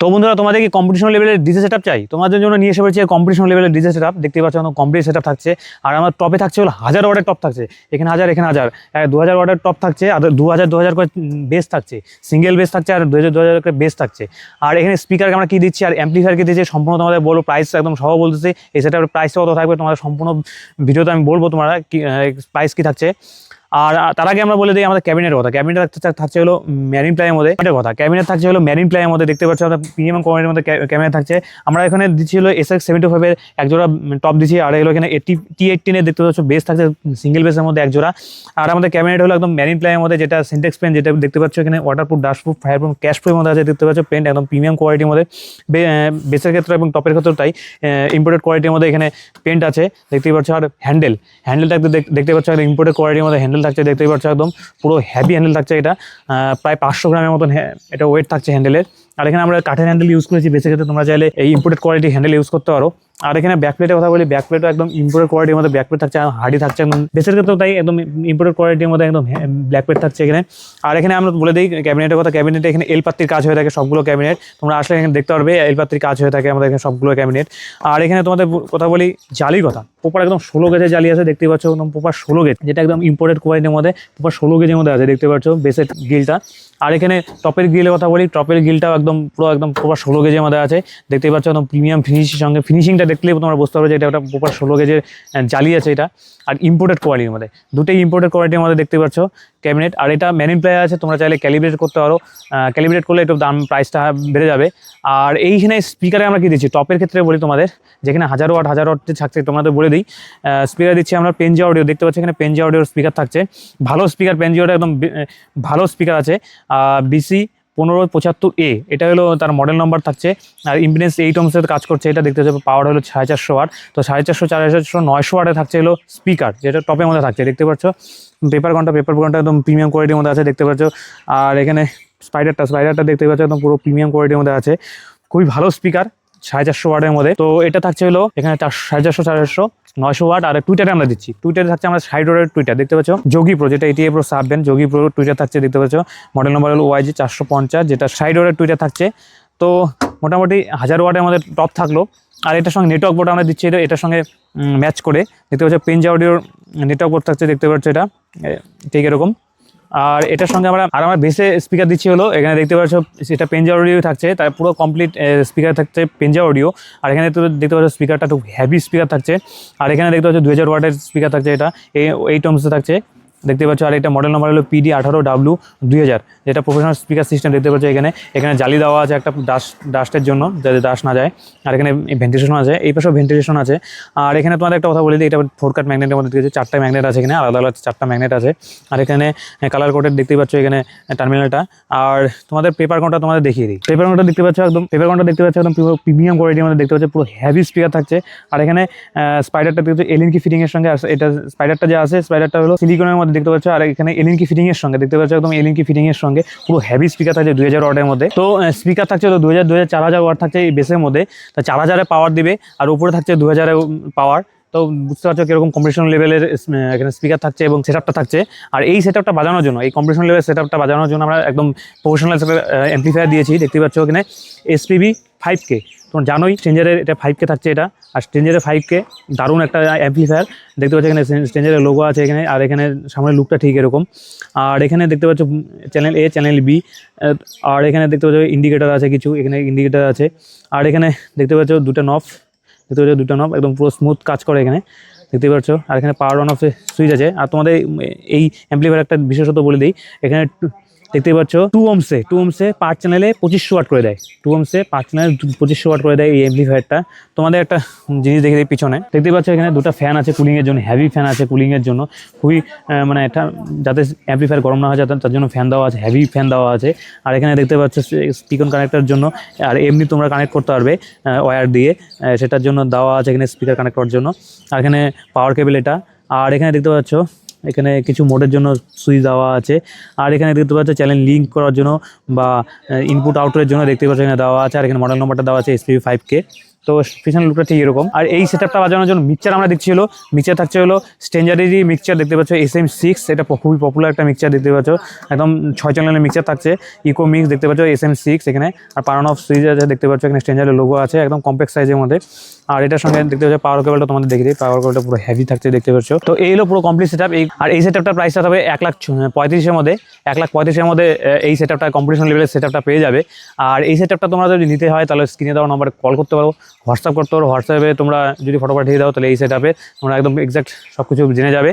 তো বন্ধুরা, তোমাদের কি কম্পিটিশন লেভেলের ডিজে সেটআপ চাই? তোমাদের জন্য নিয়ে এসে পড়েছি কম্পিটিশন লেভেলের ডিজে সেটআপ। দেখতে পাচ্ছ কমপ্লিট সেটআপ থাকছে। আর আমার টপে থাকছে হলো 1000 ওয়াটের টপ থাকছে, এখানে 1000 এখানে 1000, 2000 ওয়াটের টপ থাকছে, আর 2000 করে বেস থাকছে, সিঙ্গেল বেস থাকছে, আর 2000 করে বেস থাকছে। আর এখানে স্পিকারকে আমরা কি দিচ্ছি আর অ্যাম্পলিফায়ার কি দিচ্ছি সম্পূর্ণ তোমাদের বলবো। প্রাইস একদম সহ বলতেছি, এই সেটআপের প্রাইসটা কত থাকবে তোমাদের সম্পূর্ণ ভিডিওতে আমি বলবো তোমরা কি প্রাইস কি থাকছে। আর তার আগে আমরা বলে দিই আমাদের ক্যাবিনেটের কথা। ক্যাবিনেট থাকছে হলো ম্যারিন প্লাইয়ের মধ্যে কথা। ক্যাবিনেট থাকছে হলো ম্যারিন প্লাইয়ের মধ্যে, দেখতে পাচ্ছ আমাদের প্রিমিয়াম কোয়ালিটির মধ্যে ক্যাবিনেট থাকছে। আমরা এখানে দিচ্ছি হলো SX75 এর এক জোড়া টপ দিচ্ছি, আর এগুলো এখানে T18 এর দেখতে পাচ্ছ বেস থাকছে, সিঙ্গেল বেসের মধ্যে এক জোড়া। আর আমাদের ক্যাবিনেট হলো একদম ম্যারিন প্লাইয়ের মধ্যে, যেটা সিনটেক্স পেন, যেটা দেখতে পাচ্ছ এখানে ওয়াটারপ্রুফ, ডাস্টপ্রুফ, ফায়ারপ্রুফ, ক্যাশপ্রুফের মধ্যে আছে। দেখতে পাচ্ছ পেন্ট একদম প্রিমিয়াম কোয়ালিটির মধ্যে, বেসের ক্ষেত্রে এবং টপের ক্ষেত্রেও তাই ইম্পোর্টেড কোয়ালিটির মধ্যে এখানে পেন্ট আছে, দেখতেই পাচ্ছ। আর হ্যান্ডেলটা দেখতে পাচ্ছ ইম্পোর্টেড কোয়ালিটির মধ্যে হ্যান্ডেল থাকছে, দেখতেই পাচ্ছ একদম পুরো হেভি হ্যান্ডেল থাকছে। এটা প্রায় 500 গ্রামের মতন এটা ওয়েট থাকছে হ্যান্ডেলের। আর এখানে আমরা কাঠের হ্যান্ডেল ইউজ করেছি, বেসের ক্ষেত্রে তোমরা চাইলে এই ইম্পোর্টেড কোয়ালিটি হ্যান্ডেল ইউজ করতে পারো। আর এখানে ব্যাকপ্লেটের কথা বলি, ব্যাকপ্লেটও একদম ইম্পোর্টেড কোয়ালিটির মধ্যে ব্যাকপ্লেট থাকছে, হার্ডি থাকছে একদম। বেসের ক্ষেত্রেও তাই একদম ইম্পোর্টেড কোয়ালিটির মধ্যে একদম ব্যাকপ্লেট থাকছে এখানে। আর এখানে আমরা বলে দিই ক্যাবিনেটের কথা। ক্যাবিনেটে এখানে এল পাত্তির কাজ হয়ে থাকে সবগুলো ক্যাবিনেট, তোমরা আসলে এখানে দেখতে পারবে এল পাত্তির কাজ হয়ে থাকে আমাদের এখানে সবগুলো ক্যাবিনেট। আর এখানে তোমাদের কথা বলি জালির কথা। প্রপার একদম 16 গেজের জালি আছে, দেখতে পাচ্ছ একদম প্রপার 16 গেজ, যেটা একদম ইম্পোর্টেড কোয়ালিটির মধ্যে প্রপার 16 গেজের মধ্যে আছে, দেখতে পাচ্ছ বেসের গিলটা। আর এখানে টপের গিলের কথা বলি, টপের গিলটাও একদম পুরো একদম প্রপার 16 গেজের মধ্যে আছে, দেখতে পাচ্ছ একদম প্রিমিয়াম ফিনিশের সঙ্গে। ফিনিশিংটা দেখলেই তোমরা বুঝতে পারবে যে এটা প্রপার 16 গেজের জালি আছে এটা। আর ইম্পোর্টেড কোয়ালিটির মধ্যে, দুটোই ইম্পোর্টেড কোয়ালিটির মধ্যে দেখতে পাচ্ছ ক্যাবিনেট। আর এটা ম্যারিন প্লাই আছে, তোমরা চাইলে ক্যালিব্রেট করতে পারো, ক্যালিব্রেট করলে একটু দাম প্রাইসটা বেড়ে যাবে। আর এইখানে স্পিকারে আমরা কি দিচ্ছি টপের ক্ষেত্রে বলি তোমাদের, যেখানে 1000 ওয়াট থাকছে তোমাদের বলে দিই। স্পিকার দিচ্ছি আমরা পেনজি অডিও, দেখতে পাচ্ছি এখানে পেনজি অডিওর স্পিকার থাকছে, ভালো স্পিকার, পেনজি অডিও একদম ভালো স্পিকার আছে। BC 1575A এটা হলো তার মডেল নাম্বার থাকছে। আর ইম্পিডেন্স 8 ohms কাজ করছে এটা, দেখতে পাচ্ছ পাওয়ার হলো 450 ওয়াট। তো 450, 450, 900 ওয়াটে থাকছে হলো স্পিকার, যেটা টপের মধ্যে থাকছে, দেখতে পাচ্ছ। পেপার ঘন্টা একদম প্রিমিয়াম কোয়ালিটির মধ্যে আছে, দেখতে পাচ্ছ। আর এখানে স্পাইডারটা দেখতে পাচ্ছ একদম পুরো প্রিমিয়াম কোয়ালিটির মধ্যে আছে, খুবই ভালো স্পিকার 450 ওয়াটের মধ্যে। তো এটা থাকছে হলো এখানে 450, 450, 900 ওয়াট। আর টুইটারে আমরা দিচ্ছি, টুইটারে থাকছে আমরা 60 ওয়াটের টুইটার, দেখতে পাচ্ছ যোগী প্রো, যেটা ATA Pro সাব ব্র্যান্ড যোগী প্রো টুইটার থাকছে, দেখতে পাচ্ছ। মডেল নাম্বার হলো YG 450, যেটা 60 ওয়াটের টুইটার থাকছে। তো মোটামুটি 1000 ওয়াটের মধ্যে টপ থাকলো। আর এটার সঙ্গে নেটওয়ার্ক বোর্ড আমরা দিচ্ছি, এটার সঙ্গে ম্যাচ করে, দেখতে পাচ্ছ পেনজি অডিওর নেটওয়ার্ক বোর্ড থাকছে, দেখতে পাচ্ছ এটা ঠিক এরকম। আর এটার সঙ্গে আমরা বেসে স্পিকার দিচ্ছি হলো এখানে, দেখতে পাচ্ছ সেটা পেনজি অডিও থাকছে, তার পুরো কমপ্লিট স্পিকার থাকছে পেনজি অডিও। আর এখানে তো দেখতে পাচ্ছ স্পিকারটা একটু হেভি স্পিকার থাকছে। আর এখানে দেখতে পাচ্ছ 2000 ওয়াটের স্পিকার থাকছে, এটা 8 ohms থাকছে, দেখতে পাচ্ছ। আর এটা মডেল নাম্বার হলো PD18W2000, যেটা প্রফেশনাল স্পিকার সিস্টেম, দেখতে পাচ্ছ। এখানে জালি দেওয়া আছে একটা ডাস্টের জন্য, যাতে ডাস্ট না যায়। আর এখানে ভেন্টিলেশন আছে, এই পাশেও ভেন্টিলেশন আছে। আর এখানে তোমাদের একটা কথা বলে দিই, এটা 4 কাট ম্যাগনেটের মধ্যে দিয়েছে, 4টা ম্যাগনেট আছে এখানে, আলাদা আলাদা 4টা ম্যাগনেট আছে। আর এখানে কালার কোডের দেখতেই পাচ্ছ এখানে টার্মিনালটা। আর তোমাদের পেপার কাউন্টটা তোমাদের দেখিয়ে দিই, পেপার কাউন্টটা দেখতে পাচ্ছ একদম পুরো প্রিমিয়াম কোয়ালিটির মধ্যে, দেখতে পাচ্ছ পুরো হেভি স্পিকার থাকছে। আর এখানে স্পাইডারটা দেখতে পাচ্ছ এলইন কি ফিটিং এর সঙ্গে, এটা স্পাইডারটা যে আছে স্পাইডারটা হলো সিলিকনের মধ্যে, দেখতে পাচ্ছ। আর এখানে এলইন কি ফিটিং এর সঙ্গে, দেখতে পাচ্ছ একদম এলইন কি ফিটিং এর সঙ্গে পুরো হেভি স্পিকার থাকছে 2000 ওয়াটের মধ্যে। তো স্পিকার থাকছে 4000 ওয়াট থাকছে এই বেসের মধ্যে, তা 4000 পাওয়ার দিবে। আর উপরে থাকছে 2000 পাওয়ার। তো বুঝতে পারছো কিরকম কম্পিটিশন লেভেলের এখানে স্পিকার থাকছে এবং সেটআপটা থাকছে। আর এই সেটআপটা বাজানোর জন্য, এই কম্পিটিশন লেভেলের সেটআপটা বাজানোর জন্য আমরা একদম প্রফেশনাল অ্যাম্পলিফায়ার দিয়েছি, দেখতে পাচ্ছ এখানে SPB 5K। তোমরা জানোই স্ট্রেঞ্জারের এটা 5K থাকছে এটা। আর স্ট্রেঞ্জারের 5K দারুণ একটা অ্যাম্পলিফায়ার, দেখতে পাচ্ছ এখানে স্ট্রেঞ্জারের লোগো আছে এখানে। আর এখানে সামনের লুকটা ঠিক এরকম। আর এখানে দেখতে পাচ্ছ চ্যানেল A, চ্যানেল B। আর এখানে দেখতে পাচ্ছ ইন্ডিকেটার আছে কিছু, এখানে ইন্ডিকেটার আছে। আর এখানে দেখতে পাচ্ছ দুটো নব, একদম পুরো স্মুথ কাজ করে এখানে, দেখতে পাচ্ছ। আর এখানে পাওয়ার অন অফ সুইচ আছে। আর তোমাদের এই অ্যাম্পলিফায়ার একটা বিশেষত বলে দিই, এখানে দেখতে পাচ্ছ 2 ohms পার চ্যানেলে 2500 ওয়াট করে দেয়, 2 ohms পার চ্যানেলে 2500 ওয়াট করে দেয় এই অ্যাম্পলিফায়ারটা। তোমাদের একটা জিনিস দেখে দিই পিছনে, দেখতে পাচ্ছ এখানে দুটো ফ্যান আছে কুলিংয়ের জন্য, হেভি ফ্যান আছে কুলিংয়ের জন্য, খুবই মানে এটা যাতে অ্যাম্পলিফায়ার গরম না হয় যাতে তার জন্য ফ্যান দেওয়া আছে, হেভি ফ্যান দেওয়া আছে। আর এখানে দেখতে পাচ্ছ স্পিকার কানেক্টর জন্য, আর এমনি তোমরা কানেক্ট করতে পারবে ওয়্যার দিয়ে, সেটার জন্য দেওয়া আছে এখানে স্পিকার কানেক্ট করার জন্য। আর এখানে পাওয়ার কেবল এটা। আর এখানে দেখতে পাচ্ছ এখানে কিছু মোডের জন্য সুইচ দেওয়া আছে। আর এখানে দেখতে পাচ্ছ চ্যানেল লিঙ্ক করার জন্য বা ইনপুট আউটপুটের জন্য, দেখতে পাচ্ছ এখানে দেওয়া আছে। আর এখানে মডেল নাম্বারটা দেওয়া আছে SPB 5K। তো পিছনের লুকটা ঠিক এরকম। আর এই সেটআপটা বাজানোর জন্য মিক্সচার আমরা দেখছি হলো, মিক্সচার থাকছে হলো স্ট্রেঞ্জারেরই মিক্সচার দেখতে পাচ্ছ SM6, এটা খুবই পপুলার একটা মিক্সচার দেখতে পাচ্ছ, একদম 6 চ্যানেলের মিক্সচার থাকছে, ইকো মিক্স দেখতে পাচ্ছ SM6 এখানে। আর পারন অফ সুইচ আছে দেখতে পাচ্ছ, এখানে স্ট্রেঞ্জারের লোগো আছে, একদম কম্প্যাক্ট সাইজের মধ্যে। আর এটার সঙ্গে দেখতে পাচ্ছ পাওয়ার কেবলটা তোমাদের দেখে দিই, পাওয়ার কেবলটা পুরো হেভি থাকছে দেখতে পাচ্ছ। তো এই হলো পুরো কমপ্লিট সেটআপ। আর এই সেটআপটার প্রাইসটা হবে 1,35,000-এর মধ্যে, 1,35,000-এর মধ্যে এই সেটআপটা কম্পিটিশন লেভেলের সেটআপটা পেয়ে যাবে। আর এই সেটআপটা তোমরা যদি নিতে হয় তাহলে স্ক্রিনে দেওয়া নম্বরে কল করতে পারো, হোয়াটসঅ্যাপ করতে পারো, হোয়াটসঅ্যাপে তোমরা যদি ফটো পাঠিয়ে দাও তাহলে এই সেটআপে তোমরা একদম এক্সাক্ট সব কিছু জেনে যাবে।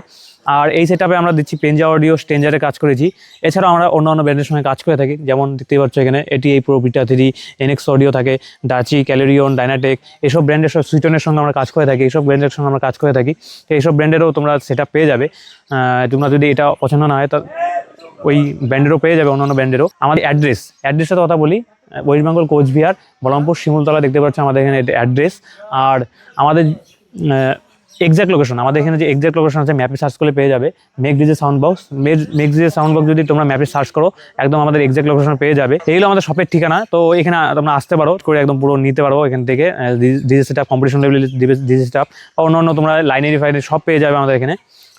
আর এই সেটআপে আমরা দিচ্ছি পেনজা অডিও, স্ট্রেঞ্জারে কাজ করেছি। এছাড়াও আমরা অন্য ব্র্যান্ডের সঙ্গে কাজ করে থাকি, যেমন দেখতেই পাচ্ছ এখানে ATA Pro, Vita 3, NX audio থাকে, ডাচি, ক্যালোরিয়ন, ডাইনাটেক, এসব ব্র্যান্ডের সব সুইটনের সঙ্গে আমরা কাজ করে থাকি, এইসব ব্র্যান্ডের সঙ্গে আমরা কাজ করে থাকি। তো এইসব ব্র্যান্ডেরও তোমরা সেটআপ পেয়ে যাবে। তোমরা যদি এটা পছন্দ না হয় তা ওই ব্র্যান্ডেরও পেয়ে যাবে, অন্যান্য ব্র্যান্ডেরও। আমাদের অ্যাড্রেসের কথা বলি, ওয়েস্ট বেঙ্গল কোচবিহার, বলরামপুর, শিমুলতলা দেখতে পাচ্ছ আমাদের এখানে অ্যাড্রেস। আর আমাদের এক্সাক্ট লোকেশন, আমাদের এখানে যে এক্সাক্ট লোকেশন আছে ম্যাপে সার্চ করলে পেয়ে যাবে, make DJ sound box. Make DJ sound box যদি তোমরা ম্যাপে সার্চ করো একদম আমাদের এক্সাক্ট লোকেশন পেয়ে যাবে। এইগুলো আমাদের শপের ঠিকানা। তো এখানে তোমরা আসতে পারো, করে একদম পুরো নিতে পারো এখান থেকে ডিজে সেটআপ, কম্পিটিশন লেভেলের ডিজে সেটআপ, অন্য তোমরা লাইনারি ফাইনারি সব পেয়ে যাবে আমাদের এখানে।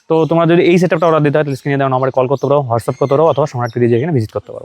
তো তোমরা যদি এই সেটআপটা অর্ডার দিতে হয় তাহলে স্ক্রিনে দেওয়া নম্বরে কল করতে পারো, হোয়াটসঅ্যাপ করতে পারো, অথবা সম্রাট ডিজে এখানে ভিজিট করতে পারো।